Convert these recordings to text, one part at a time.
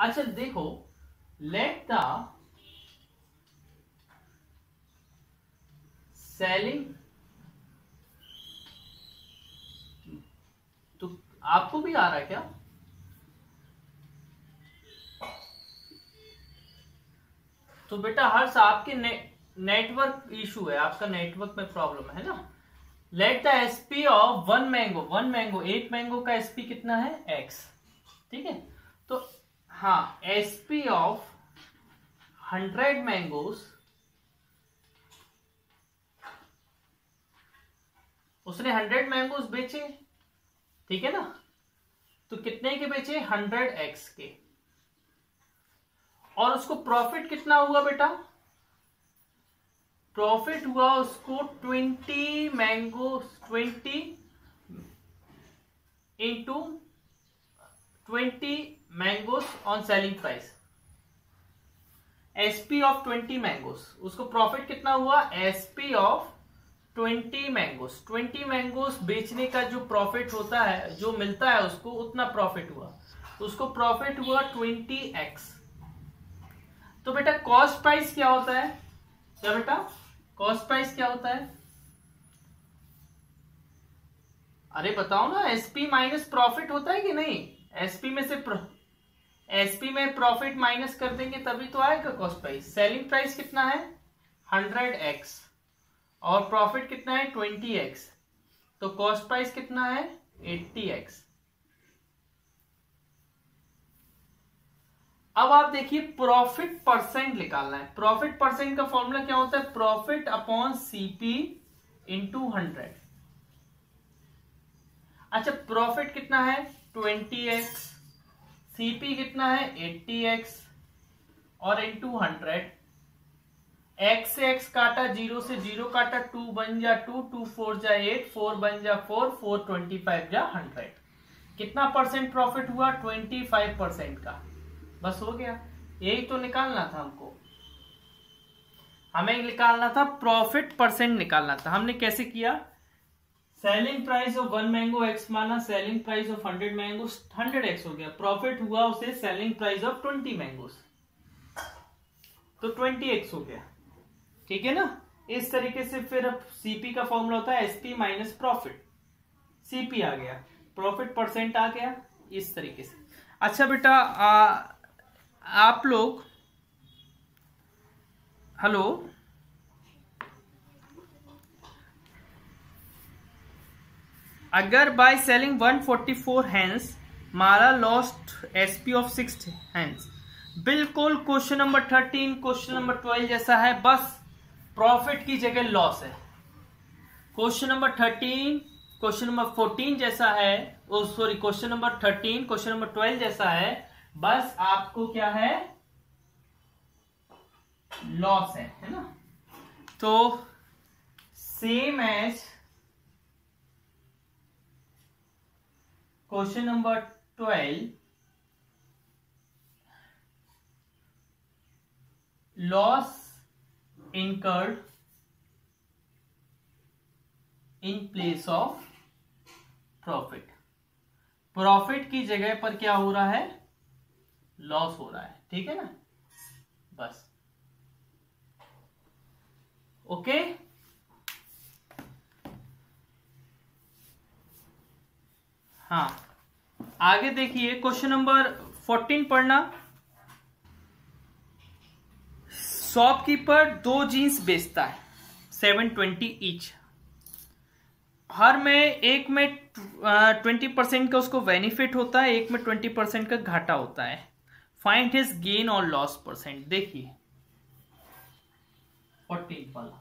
अच्छा देखो, let the selling, तो आपको भी आ रहा है क्या? तो बेटा हर्ष आपके नेटवर्क इशू है, आपका नेटवर्क में प्रॉब्लम है ना। Let the SP of one mango, one mango, एक मैंगो का एसपी कितना है? एक्स। ठीक है, तो हाँ, एसपी ऑफ 100 मैंगोज, उसने 100 मैंगोज बेचे, ठीक है ना। तो कितने के बेचे? 100x के। और उसको प्रॉफिट कितना हुआ बेटा? प्रॉफिट हुआ उसको 20 mango, 20 into 20 mangoes on selling price. SP of 20 mangoes, उसको प्रॉफिट कितना हुआ? एसपी ऑफ 20 मैंगोस, 20 मैंगोस बेचने का जो प्रॉफिट होता है, जो मिलता है उसको, उतना प्रॉफिट हुआ। उसको प्रॉफिट हुआ 20x। तो बेटा कॉस्ट प्राइस क्या होता है? क्या बेटा कॉस्ट प्राइस क्या होता है? अरे बताओ ना, एसपी माइनस प्रॉफिट होता है कि नहीं? एसपी में से एसपी में प्रॉफिट माइनस कर देंगे तभी तो आएगा कॉस्ट प्राइस। सेलिंग प्राइस कितना है? 100x और प्रॉफिट कितना है? 20x। तो कॉस्ट प्राइस कितना है? 80x। अब आप देखिए, प्रॉफिट परसेंट निकालना है। प्रॉफिट परसेंट का फॉर्मूला क्या होता है? Profit upon CP into 100। अच्छा, प्रॉफिट कितना है? 20x, सीपी कितना है? 80x और इंटू 100। x से x काटा, 0 से 0 काटा, 2 बन जा 2, 2 4 जा 8, 4 बन जा 4, 4 25 जा 100। कितना परसेंट प्रॉफिट हुआ? 25% का। बस हो गया, यही तो निकालना था हमको। हमें निकालना था प्रॉफिट परसेंट निकालना था। हमने कैसे किया? Selling price of 1 mango x माना, selling price of 100 mango 100x हो गया। प्रॉफिट हुआ उसे सेलिंग प्राइस ऑफ 20 मैंगोस, तो 20x हो गया। ठीक है ना। इस तरीके से फिर अब सीपी का फॉर्मूला होता है एसपी माइनस प्रॉफिट। सीपी आ गया, प्रॉफिट परसेंट आ गया, इस तरीके से। अच्छा बेटा, आप लोग, हेलो, अगर बाय सेलिंग 144 हैंड्स मारा लॉस्ट एसपी ऑफ 6 हैंड्स, बिल्कुल क्वेश्चन नंबर 13, क्वेश्चन नंबर 12 जैसा है, बस प्रॉफिट की जगह लॉस है। क्वेश्चन नंबर 13 क्वेश्चन नंबर 14 जैसा है, sorry question number 13 question number 12 जैसा है, बस आपको क्या है? लॉस है ना। तो same as question number 12, loss incurred in place of profit. Profit की जगह पर क्या हो रहा है? लॉस हो रहा है। ठीक है ना, बस। ओके, हाँ, आगे देखिए क्वेश्चन नंबर 14 पढ़ना। शॉपकीपर 2 जीन्स बेचता है 720 ईच। हर में एक में 20% का उसको बेनिफिट होता है, एक में 20% का घाटा होता है। फाइंड हिज गेन और लॉस परसेंट। देखिए 14 वाला,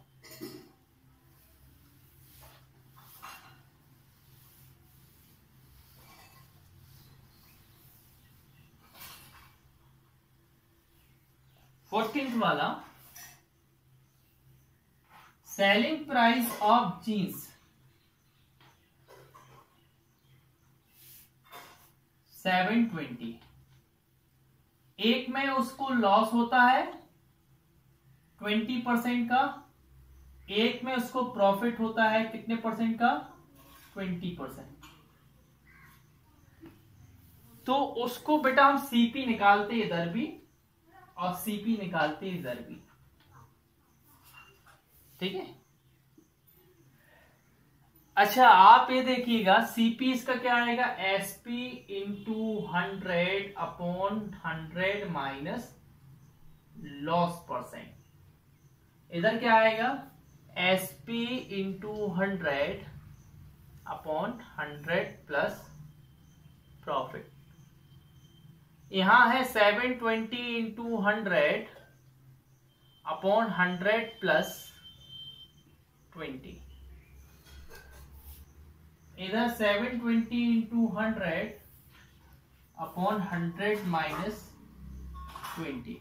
वाला, सेलिंग प्राइस ऑफ जीन्स 720। एक में उसको लॉस होता है 20% का, एक में उसको प्रॉफिट होता है कितने परसेंट का? 20%। तो उसको बेटा हम सीपी निकालते इधर भी और सीपी निकालते इधर भी, ठीक है। अच्छा आप ये देखिएगा सीपी इसका क्या आएगा, SP into 100 upon 100 minus loss percent. इधर क्या आएगा, SP into 100 upon 100 plus profit. यहां है 720 इंटू 100 अपॉन 100 प्लस 20। इधर 720 इंटू 100 अपॉन 100 माइनस 20।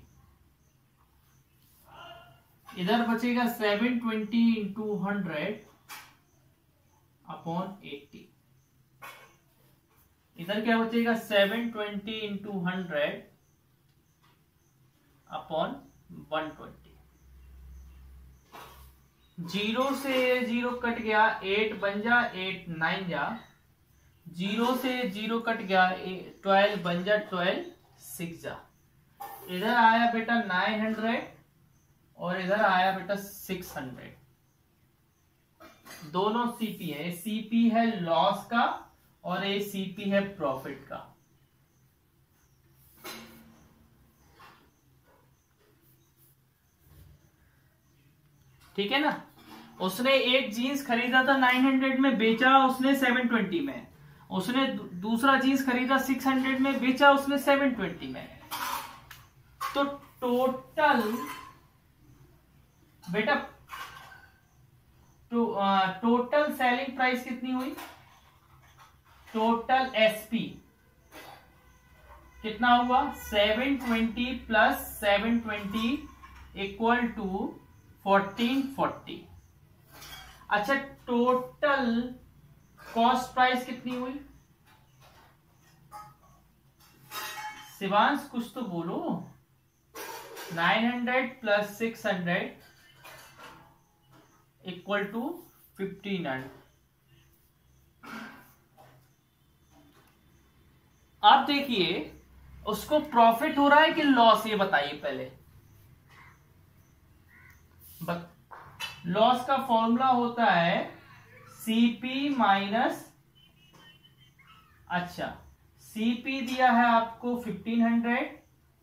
इधर बचेगा 720 इंटू 100 अपॉन 80। इधर क्या बचेगा, 720 इंटू 100 अपॉन 120। जीरो से जीरो कट गया, 8 बन जा, 8 9 जा, जीरो से जीरो कट गया, 12 बन जा, 12 6 जा। इधर आया बेटा 900 और इधर आया बेटा 600। दोनों सीपी है, सीपी है लॉस का और ये सीपी है प्रॉफिट का। ठीक है ना। उसने एक जीन्स खरीदा था 900 में, बेचा उसने 720 में। उसने दूसरा जीन्स खरीदा 600 में, बेचा उसने 720 में। तो टोटल बेटा टोटल सेलिंग प्राइस कितनी हुई, टोटल एसपी कितना हुआ, 720 प्लस 720 इक्वल टू 1440। अच्छा टोटल कॉस्ट प्राइस कितनी हुई, शिवांश कुछ तो बोलो। 900 प्लस 600 इक्वल टू 1500। आप देखिए उसको प्रॉफिट हो रहा है कि लॉस, ये बताइए पहले। लॉस का फॉर्मूला होता है सीपी माइनस, अच्छा सीपी दिया है आपको 1500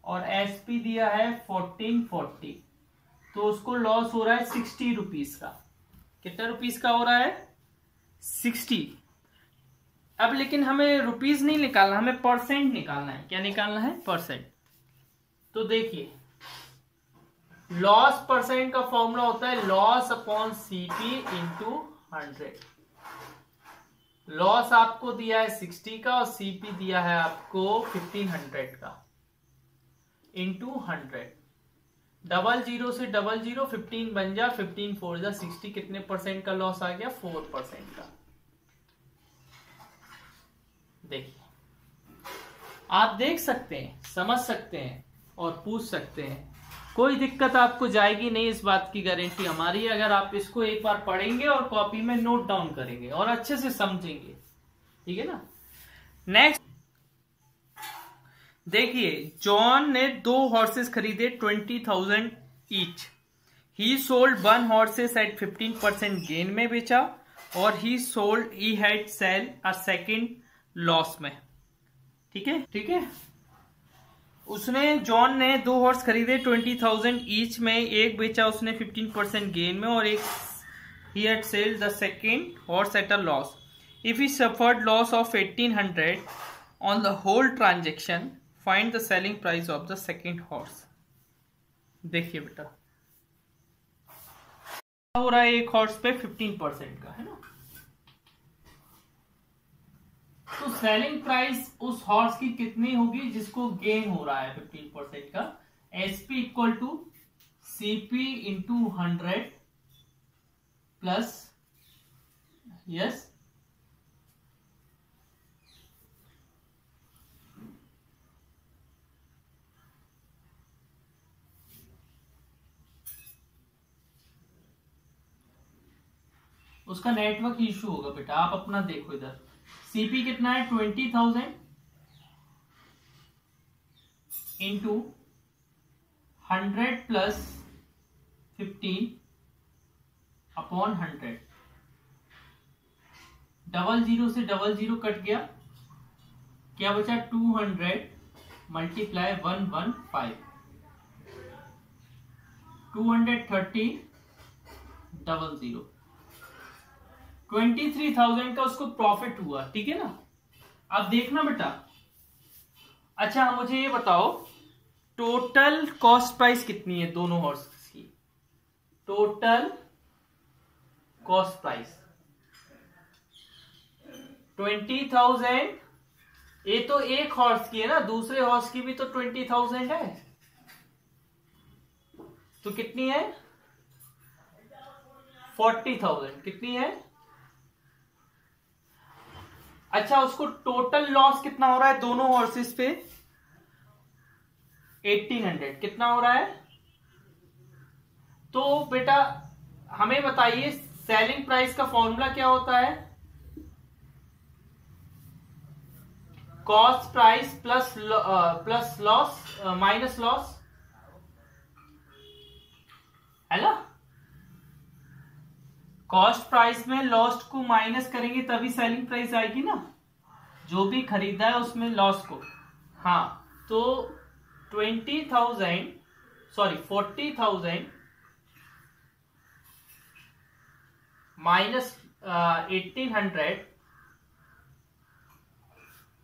और एसपी दिया है 1440, तो उसको लॉस हो रहा है 60 रुपीस का। कितना रुपीस का हो रहा है, 60। अब लेकिन हमें रुपीस नहीं निकालना, हमें परसेंट निकालना है। क्या निकालना है, परसेंट। तो देखिए लॉस परसेंट का फॉर्मूला होता है loss upon CP into 100। Loss आपको दिया है 60 का और सीपी दिया है आपको 1500 का, इंटू 100। डबल जीरो से डबल जीरो, 15 बन जा, 15 4 जा 60। कितने परसेंट का लॉस आ गया, 4% का। देखिए आप देख सकते हैं, समझ सकते हैं और पूछ सकते हैं, कोई दिक्कत आपको जाएगी नहीं, इस बात की गारंटी हमारी है। अगर आप इसको एक बार पढ़ेंगे और कॉपी में नोट डाउन करेंगे और अच्छे से समझेंगे, ठीक है ना। नेक्स्ट देखिए, जॉन ने 2 हॉर्सेस खरीदे 20,000 each. He sold 1 horses at 15% gain में बेचा और he had sell a second loss में। ठीक है, ठीक है। उसने जॉन ने 2 हॉर्स खरीदे 20,000 ईच में, एक बेचा उसने 15% गेन में और एक he had sold the second horse at a loss. If he suffered loss of 1800 on the whole transaction, find the selling price of the second horse. देखिए बेटा हो रहा है एक हॉर्स पे 15% का, है ना। तो सेलिंग प्राइस उस हॉर्स की कितनी होगी जिसको गेन हो रहा है 15% का। SP equal to CP into 100 plus yes उसका नेटवर्क इशू होगा बेटा, आप अपना देखो। इधर सीपी कितना है 20,000 into 100 plus 15 upon 100। Double zero से डबल जीरो कट गया, क्या बचा 200 मल्टीप्लाई 115, 230 डबल जीरो, 23,000 का उसको प्रॉफिट हुआ। ठीक है ना। अब देखना बेटा, अच्छा मुझे ये बताओ टोटल कॉस्ट प्राइस कितनी है दोनों हॉर्सेस की। Total cost price 20,000। ये तो एक हॉर्स की है ना, दूसरे हॉर्स की भी तो 20,000 है, तो कितनी है 40,000। कितनी है? अच्छा उसको टोटल लॉस कितना हो रहा है दोनों हॉर्सेस पे? 1800। कितना हो रहा है? तो बेटा हमें बताइए सेलिंग प्राइस का फॉर्मूला क्या होता है? Cost price plus loss minus loss, है ना। कॉस्ट प्राइस में लॉस को माइनस करेंगे तभी सेलिंग प्राइस आएगी ना, जो भी खरीदा है उसमें लॉस को। हाँ तो 40,000 माइनस 1800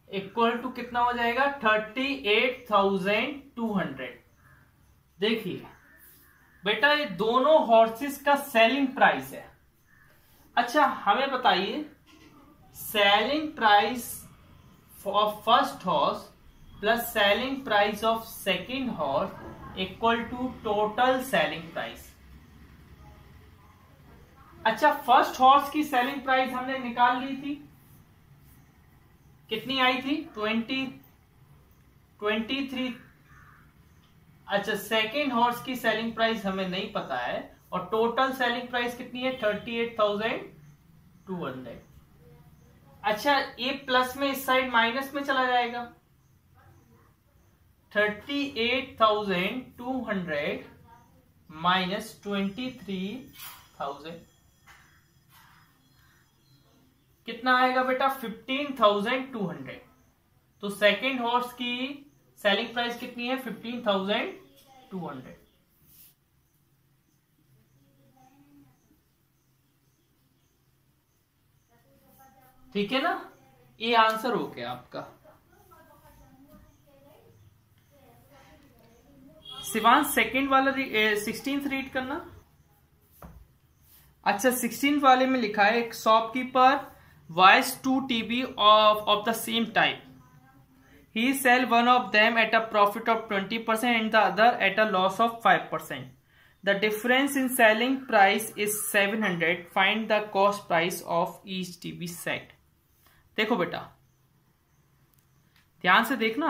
इक्वल टू कितना हो जाएगा 38,200। देखिए बेटा ये दोनों हॉर्सेस का सेलिंग प्राइस है। अच्छा हमें बताइए selling price of first horse plus selling price of second horse equal to total selling price. अच्छा फर्स्ट हॉर्स की सेलिंग प्राइस हमने निकाल ली थी, कितनी आई थी 23। अच्छा सेकंड हॉर्स की सेलिंग प्राइस हमें नहीं पता है और टोटल सेलिंग प्राइस कितनी है 38,200। अच्छा ये प्लस में इस साइड माइनस में चला जाएगा, 38,200 माइनस 23,000 कितना आएगा बेटा 15,200। तो सेकेंड हॉर्स की सेलिंग प्राइस कितनी है 15,200। ठीक है ना, ये आंसर हो गया आपका। शिवांश सेकेंड वाला 16th रीड करना। अच्छा 16th वाले में लिखा है एक shopkeeper buys 2 TV of the same type. He sell one of them at a profit of 20% and the other at a loss of 5%. The difference in selling price is 700. Find the cost price of each TV set. देखो बेटा ध्यान से देखना।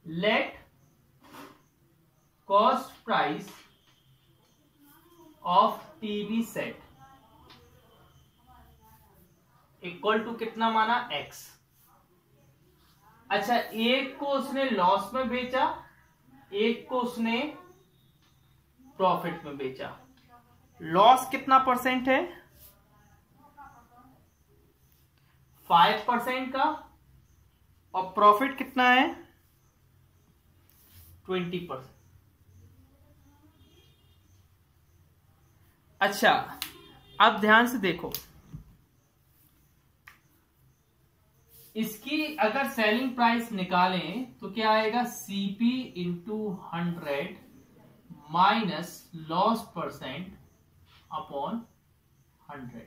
Let cost price of TV set equal to कितना माना x। अच्छा एक को उसने लॉस में बेचा, एक को उसने प्रॉफिट में बेचा। लॉस कितना परसेंट है 5% का और प्रॉफिट कितना है 20%। अच्छा अब ध्यान से देखो इसकी अगर सेलिंग प्राइस निकालें तो क्या आएगा CP into 100 minus loss percent upon 100।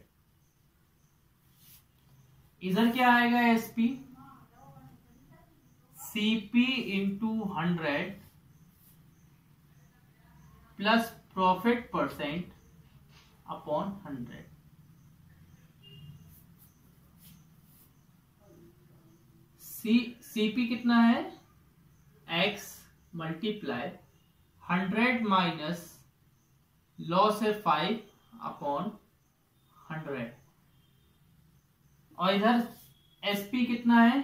इधर क्या आएगा SP CP into 100 plus profit percent upon 100। CP कितना है x मल्टीप्लाई 100 माइनस लॉस है 5 अपॉन 100 और इधर SP कितना है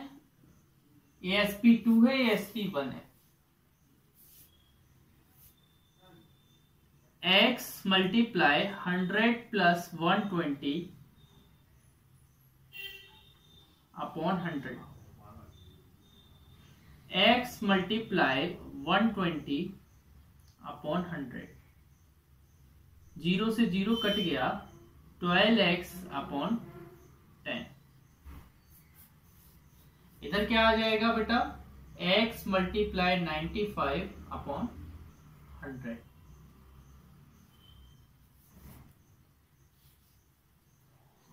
ये SP2 है, ये SP1 है। x multiply 100 plus 120 upon 100, x multiply 120 upon 100, 0 से 0 कट गया, 12x अपॉन 10। इधर क्या आ जाएगा बेटा, x मल्टीप्लाई 95 अपॉन 100।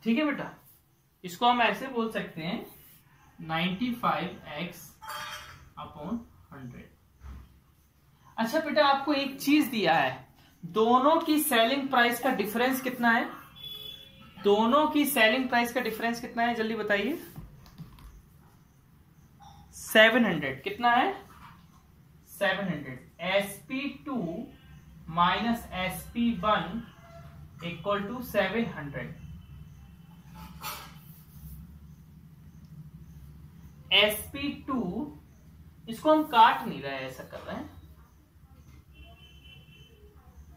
ठीक है बेटा, इसको हम ऐसे बोल सकते हैं 95x अपॉन 100। अच्छा बेटा, आपको एक चीज दिया है, दोनों की सेलिंग प्राइस का डिफरेंस कितना है? दोनों की सेलिंग प्राइस का डिफरेंस कितना है, जल्दी बताइए। 700। कितना है? 700। SP2 minus SP1 equal to 700। SP2 इसको हम काट नहीं रहे, ऐसा कर रहे हैं,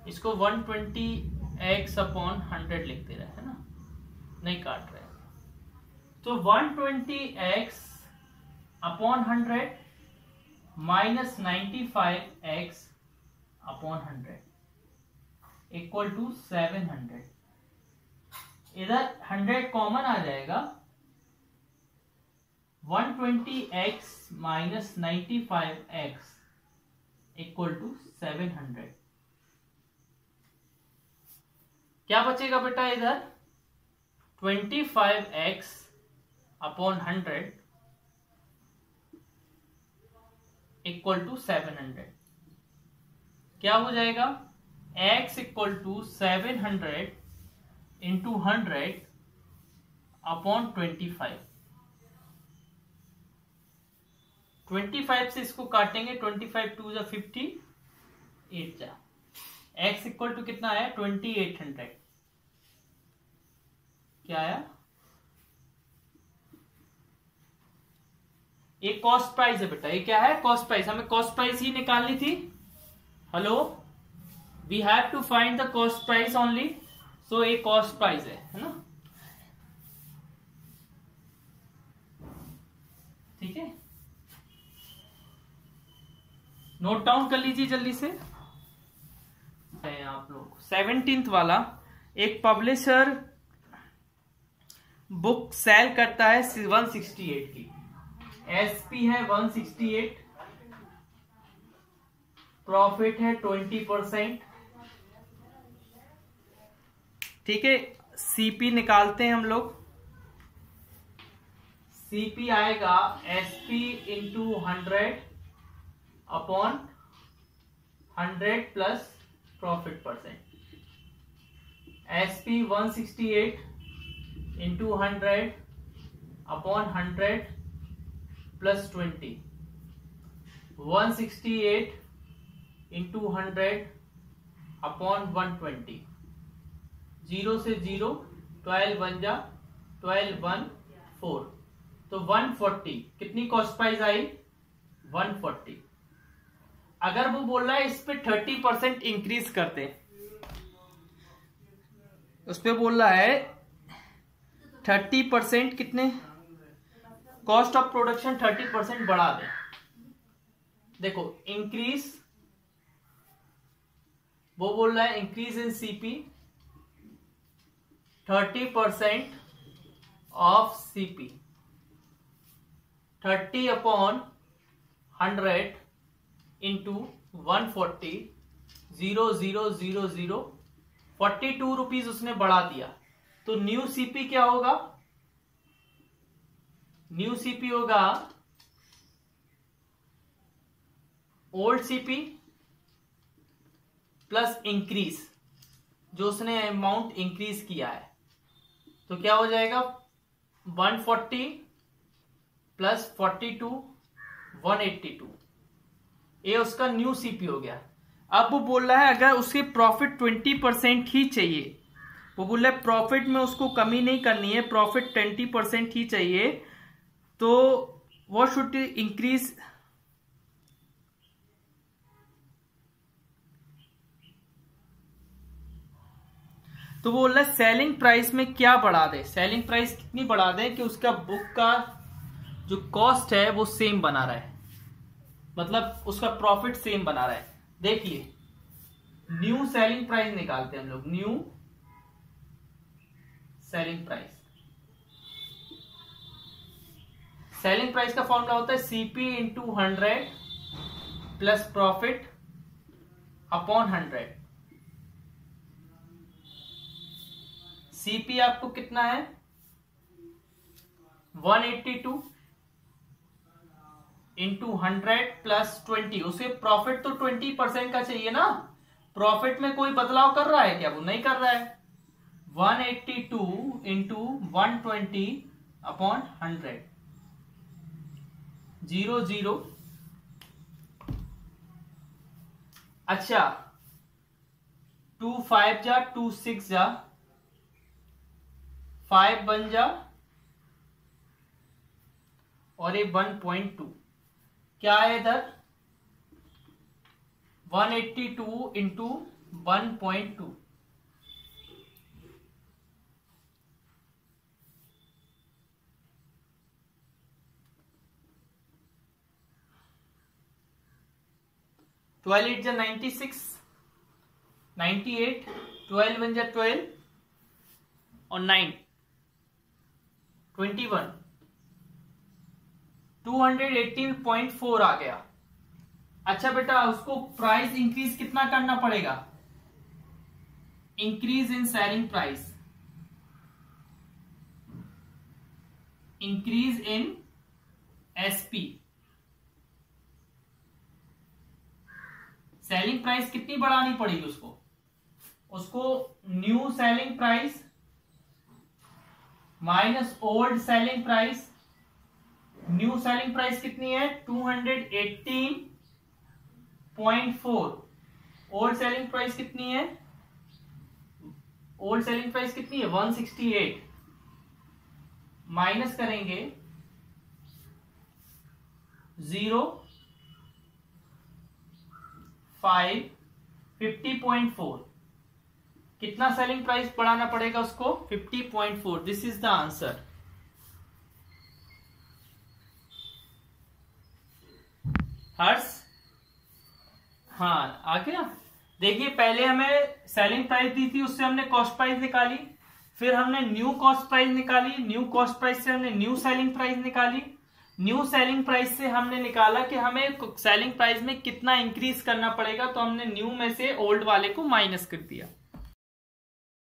इसको 120x अपॉन 100 लिख दे रहे हैं ना, नहीं काट रहे। तो 120x upon 100 minus 95x upon 100 equal to 700। इधर 100 कॉमन आ जाएगा, 120x minus 95x equal to 700। क्या बचेगा बेटा इधर? 25x upon 100 equal to 700। क्या हो जाएगा? x equal to 700 into 100 upon 25। 25 से इसको काटेंगे, 25 2 जा 50, 8 जा, x इक्वल टू कितना है? 2800। क्या आया? ये कॉस्ट प्राइस है बेटा, ये क्या है? Cost price. हमें कॉस्ट प्राइस ही निकालनी थी। Hello, we have to find the cost price only, so ये कॉस्ट प्राइस है ना? ठीक है, नोट डाउन कर लीजिए जल्दी से। आप लोग 17th वाला, एक पब्लिशर बुक सेल करता है 168 की, SP है 168, प्रॉफिट है 20%। ठीक है, CP निकालते हैं हम लोग। CP आएगा SP into 100 upon 100 plus profit percent. SP 168 into 100 upon 100 plus 20। 168 into 100 upon 120। 0 से 0, 12 1 जा, 12 1 4, तो 140। कितनी कॉस्ट प्राइस आई? 140। अगर वो बोल रहा है इस पे 30% इंक्रीज करते, उस पे बोल रहा है 30%, कितने कॉस्ट ऑफ प्रोडक्शन 30% बढ़ा दे। देखो इंक्रीज, वो बोल रहा है increase in CP 30% of CP, 30 upon 100 into 140, 0 0 0 0, 42 rupees उसने बढ़ा दिया। तो न्यू CP क्या होगा? न्यू CP होगा ओल्ड CP प्लस इंक्रीज, जो उसने अमाउंट इंक्रीज किया है। तो क्या हो जाएगा? 140 प्लस 42, 182। ये उसका न्यू CP हो गया। अब वो बोल रहा है अगर उसके प्रॉफिट 20% ही चाहिए, वो बोल रहा है प्रॉफिट में उसको कमी नहीं करनी है, प्रॉफिट 20% ही चाहिए, तो व्हाट शुड इंक्रीज, तो वो बोल रहा है सेलिंग प्राइस में क्या बढ़ा दे, सेलिंग प्राइस कितनी बढ़ा दे कि उसका बुक का जो कॉस्ट है वो सेम बना रहा है, मतलब उसका प्रॉफिट सेम बना रहा है। देखिए न्यू सेलिंग प्राइस निकालते हैं हम लोग, new selling price. Selling price का फॉर्मूला होता है CP into 100 plus profit upon 100। CP आपको कितना है 182 इंटू 100 प्लस 20, उसे प्रॉफिट तो 20% का चाहिए ना, प्रॉफिट में कोई बदलाव कर रहा है क्या, वो नहीं कर रहा है। 182 इंटू 120 अपॉन 100, 0 0। अच्छा 2 5 जा, 2 6 जा, 5 बन जा, और ये 1.2 क्या है इधर 182 इंटू 1.2, ट्वेल्व 8 जा 96, 98, 12 बन जा 12 और 9 21, 218.4 आ गया। अच्छा बेटा उसको प्राइस इंक्रीज कितना करना पड़ेगा, increase in selling price, increase in SP, selling price कितनी बढ़ानी पड़ेगी उसको, उसको new selling price minus old selling price. New selling price कितनी है 218.4, ओल्ड सेलिंग प्राइस कितनी है, ओल्ड सेलिंग प्राइस कितनी है 168, माइनस करेंगे 0 5 50.4, कितना सेलिंग प्राइस बढ़ाना पड़ेगा उसको 50.4। This is the answer. Harsh हाँ आ गया। देखिए पहले हमें सेलिंग प्राइस दी थी, उससे हमने कॉस्ट प्राइस निकाली, फिर हमने न्यू कॉस्ट प्राइस निकाली, न्यू कॉस्ट प्राइस से हमने न्यू सेलिंग प्राइस निकाली, न्यू सेलिंग प्राइस से हमने निकाला कि हमें सेलिंग प्राइस में कितना इंक्रीज करना पड़ेगा, तो हमने न्यू में से ओल्ड वाले को माइनस कर दिया।